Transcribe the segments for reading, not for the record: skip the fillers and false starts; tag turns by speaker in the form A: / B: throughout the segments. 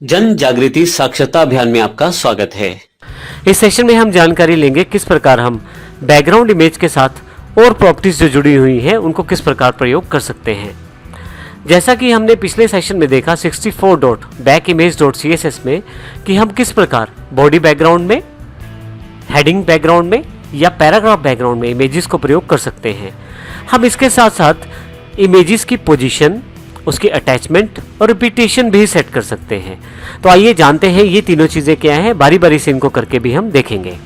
A: जन जागृति साक्षरता अभियान में आपका स्वागत है।
B: इस सेशन में हम जानकारी लेंगे किस प्रकार हम बैकग्राउंड इमेज के साथ और प्रॉपर्टीज जो जुड़ी हुई हैं उनको किस प्रकार प्रयोग कर सकते हैं। जैसा कि हमने पिछले सेशन में देखा 64.backimage.css में कि हम किस प्रकार बॉडी बैकग्राउंड में, हेडिंग बैकग्राउंड में या पैराग्राफ बैकग्राउंड में इमेजेस को प्रयोग कर सकते हैं। हम इसके साथ साथ इमेजेस की पोजीशन, उसकी अटैचमेंट और रिपीटेशन भी सेट कर सकते हैं। तो आइए जानते हैं ये तीनों चीज़ें क्या हैं, बारी बारी से इनको करके भी हम देखेंगे।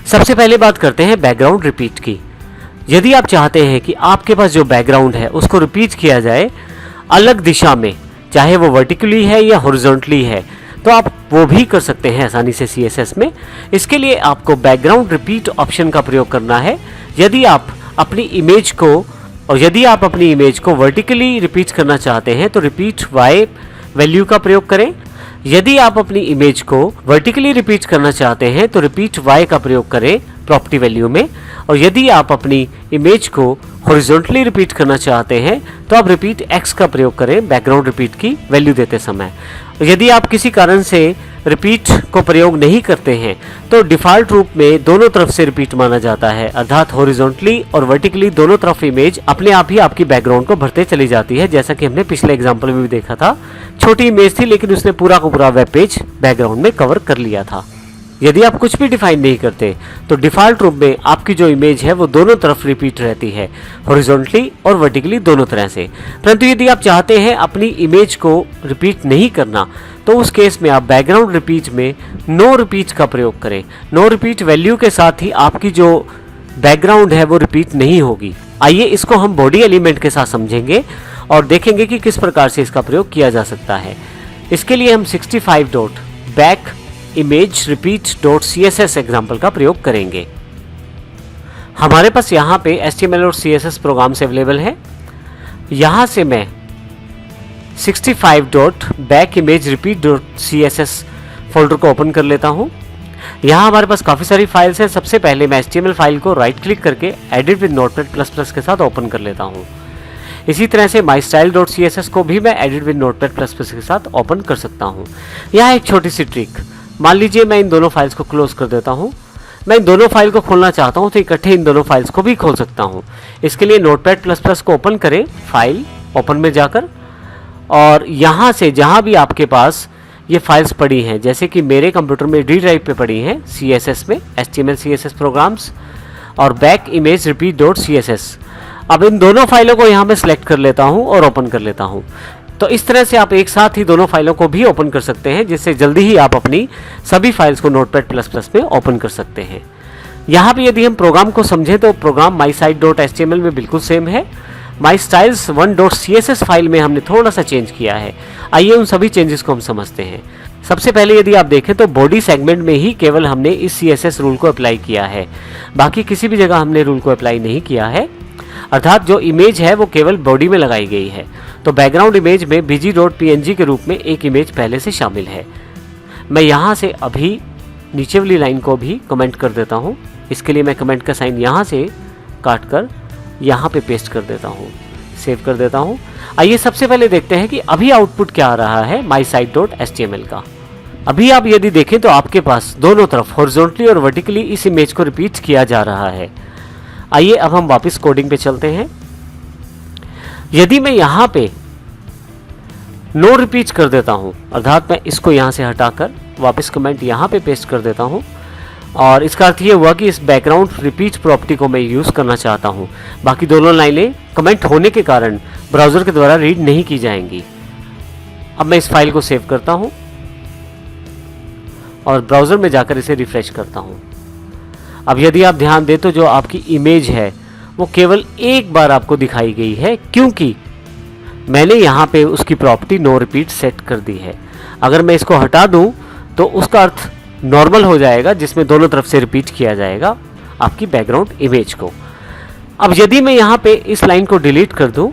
B: सबसे पहले बात करते हैं बैकग्राउंड रिपीट की। यदि आप चाहते हैं कि आपके पास जो बैकग्राउंड है उसको रिपीट किया जाए अलग दिशा में, चाहे वो वर्टिकली है या हॉरिजॉन्टली है, तो आप वो भी कर सकते हैं आसानी से CSS में। इसके लिए आपको बैकग्राउंड रिपीट ऑप्शन का प्रयोग करना है। यदि आप अपनी इमेज को वर्टिकली रिपीट करना चाहते हैं तो रिपीट y वैल्यू का प्रयोग करें। यदि आप अपनी इमेज को वर्टिकली रिपीट करना चाहते हैं तो रिपीट y का प्रयोग करें प्रॉपर्टी वैल्यू में। और यदि आप अपनी इमेज को हॉरिजॉन्टली रिपीट करना चाहते हैं तो आप रिपीट x का प्रयोग करें बैकग्राउंड रिपीट की वैल्यू देते समय। यदि आप किसी कारण से रिपीट को प्रयोग नहीं करते हैं तो डिफ़ॉल्ट रूप में दोनों तरफ से रिपीट माना जाता है, अर्थात हॉरिजॉन्टली और वर्टिकली दोनों तरफ इमेज अपने आप ही आपकी बैकग्राउंड को भरते चली जाती है। जैसा कि हमने पिछले एग्जांपल में भी देखा था, छोटी इमेज थी लेकिन उसने पूरा का पूरा वेब पेज बैकग्राउंड में कवर कर लिया था। यदि आप कुछ भी डिफाइन नहीं करते तो डिफ़ॉल्ट रूप में आपकी जो इमेज है वो दोनों तरफ रिपीट रहती है, हॉरिजॉन्टली और वर्टिकली दोनों तरह से। परंतु यदि आप चाहते हैं अपनी इमेज को रिपीट नहीं करना तो उस केस में आप बैकग्राउंड रिपीट में नो रिपीट का प्रयोग करें। नो रिपीट वैल्यू के साथ ही आपकी जो बैकग्राउंड है वो रिपीट नहीं होगी। आइए इसको हम बॉडी एलिमेंट के साथ समझेंगे और देखेंगे कि किस प्रकार से इसका प्रयोग किया जा सकता है। इसके लिए हम 65.backimagerepeat.css एग्जाम्पल का प्रयोग करेंगे। हमारे पास यहाँ पे HTML और CSS प्रोग्राम्स अवेलेबल है। यहाँ से मैं 65.backimagerepeat.css फोल्डर को ओपन कर लेता हूँ। यहाँ हमारे पास काफ़ी सारी फाइल्स हैं। सबसे पहले मैं HTML फाइल को राइट क्लिक करके एडिट विद नोटपैड++ के साथ ओपन कर लेता हूँ। इसी तरह से mystyle.css को भी मैं एडिट विद नोटपैड++ के साथ ओपन कर सकता हूँ। यहाँ एक छोटी सी ट्रिक, मान लीजिए मैं इन दोनों फाइल्स को क्लोज कर देता हूँ। मैं इन दोनों फाइल को खोलना चाहता हूँ तो इकट्ठे इन दोनों फाइल्स को भी खोल सकता हूँ। इसके लिए नोटपैड++ को ओपन करें, फाइल ओपन में जाकर, और यहाँ से जहाँ भी आपके पास ये फाइल्स पड़ी हैं, जैसे कि मेरे कंप्यूटर में D ड्राइव पे पड़ी हैं CSS में HTML CSS प्रोग्राम्स और backimagerepeat.css। अब इन दोनों फाइलों को यहाँ मैं सेलेक्ट कर लेता हूँ और ओपन कर लेता हूँ। तो इस तरह से आप एक साथ ही दोनों फाइलों को भी ओपन कर सकते हैं, जिससे जल्दी ही आप अपनी सभी फाइल्स को नोटपैड++ में ओपन कर सकते हैं। यहाँ पे यदि हम प्रोग्राम को समझें तो प्रोग्राम mysite.html में बिल्कुल सेम है। mystyles1.css फाइल में हमने थोड़ा सा चेंज किया है। आइए उन सभी चेंजेस को हम समझते हैं। सबसे पहले यदि आप देखें तो बॉडी सेगमेंट में ही केवल हमने इस CSS रूल को अप्लाई किया है, बाकी किसी भी जगह हमने रूल को अप्लाई नहीं किया है, अर्थात जो इमेज है वो केवल बॉडी में लगाई गई है। तो बैकग्राउंड इमेज में bg.png के रूप में एक इमेज पहले से शामिल है। मैं यहाँ से अभी नीचे वाली लाइन को भी कमेंट कर देता हूँ। इसके लिए मैं कमेंट का साइन यहाँ से काट कर यहाँ पे पेस्ट कर देता हूँ, सेव कर देता हूँ। आइए सबसे पहले देखते हैं कि अभी आउटपुट क्या आ रहा है mysite.html का। अभी आप यदि देखें तो आपके पास दोनों तरफ हॉरिजॉन्टली और वर्टिकली इस इमेज को रिपीट किया जा रहा है। आइए अब हम वापस कोडिंग पे चलते हैं। यदि मैं यहाँ पे नो रिपीट कर देता हूँ, अर्थात मैं इसको यहाँ से हटाकर वापस कमेंट यहाँ पे पेस्ट कर देता हूँ, और इसका अर्थ ये हुआ कि इस बैकग्राउंड रिपीट प्रॉपर्टी को मैं यूज़ करना चाहता हूँ। बाकी दोनों लाइनें कमेंट होने के कारण ब्राउज़र के द्वारा रीड नहीं की जाएंगी। अब मैं इस फाइल को सेव करता हूँ और ब्राउज़र में जाकर इसे रिफ्रेश करता हूँ। अब यदि आप ध्यान दें तो जो आपकी इमेज है वो केवल एक बार आपको दिखाई गई है, क्योंकि मैंने यहाँ पे उसकी प्रॉपर्टी नो रिपीट सेट कर दी है। अगर मैं इसको हटा दूँ तो उसका अर्थ नॉर्मल हो जाएगा, जिसमें दोनों तरफ से रिपीट किया जाएगा आपकी बैकग्राउंड इमेज को। अब यदि मैं यहाँ पे इस लाइन को डिलीट कर दूँ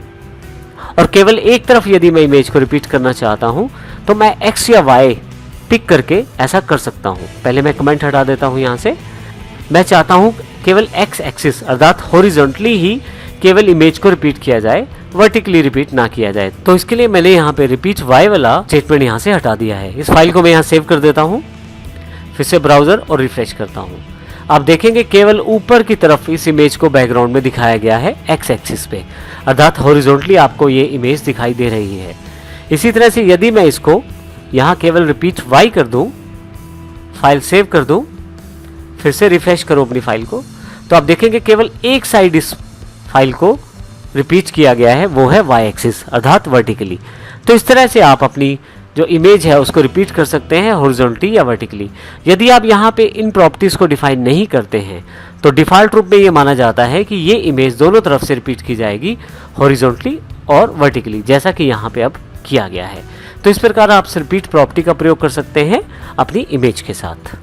B: और केवल एक तरफ यदि मैं इमेज को रिपीट करना चाहता हूँ तो मैं X या Y पिक करके ऐसा कर सकता हूँ। पहले मैं कमेंट हटा देता हूँ। यहाँ से मैं चाहता हूँ केवल X एक्सिस अर्थात हॉरिजॉन्टली ही केवल इमेज को रिपीट किया जाए, वर्टिकली रिपीट ना किया जाए। तो इसके लिए मैंने यहाँ पे रिपीट वाई वाला स्टेटमेंट यहाँ से हटा दिया है। इस फाइल को मैं यहाँ सेव कर देता हूँ, फिर से ब्राउजर और रिफ्रेश करता हूँ। आप देखेंगे केवल ऊपर की तरफ इस इमेज को बैकग्राउंड में दिखाया गया है एक्स एक्सिस पे, अर्थात हॉरिजॉन्टली आपको ये इमेज दिखाई दे रही है। इसी तरह से यदि मैं इसको यहाँ केवल रिपीट वाई कर दूँ, फाइल सेव कर दूँ, फिर से रिफ्रेश करो अपनी फाइल को, तो आप देखेंगे केवल एक साइड इस फाइल को रिपीट किया गया है, वो है वाई एक्सिस अर्थात वर्टिकली। तो इस तरह से आप अपनी जो इमेज है उसको रिपीट कर सकते हैं हॉरिजॉन्टली या वर्टिकली। यदि आप यहाँ पे इन प्रॉपर्टीज़ को डिफाइन नहीं करते हैं तो डिफ़ॉल्ट रूप में ये माना जाता है कि ये इमेज दोनों तरफ से रिपीट की जाएगी, हॉरिजॉन्टली और वर्टिकली, जैसा कि यहाँ पे अब किया गया है। तो इस प्रकार आप रिपीट प्रॉपर्टी का प्रयोग कर सकते हैं अपनी इमेज के साथ।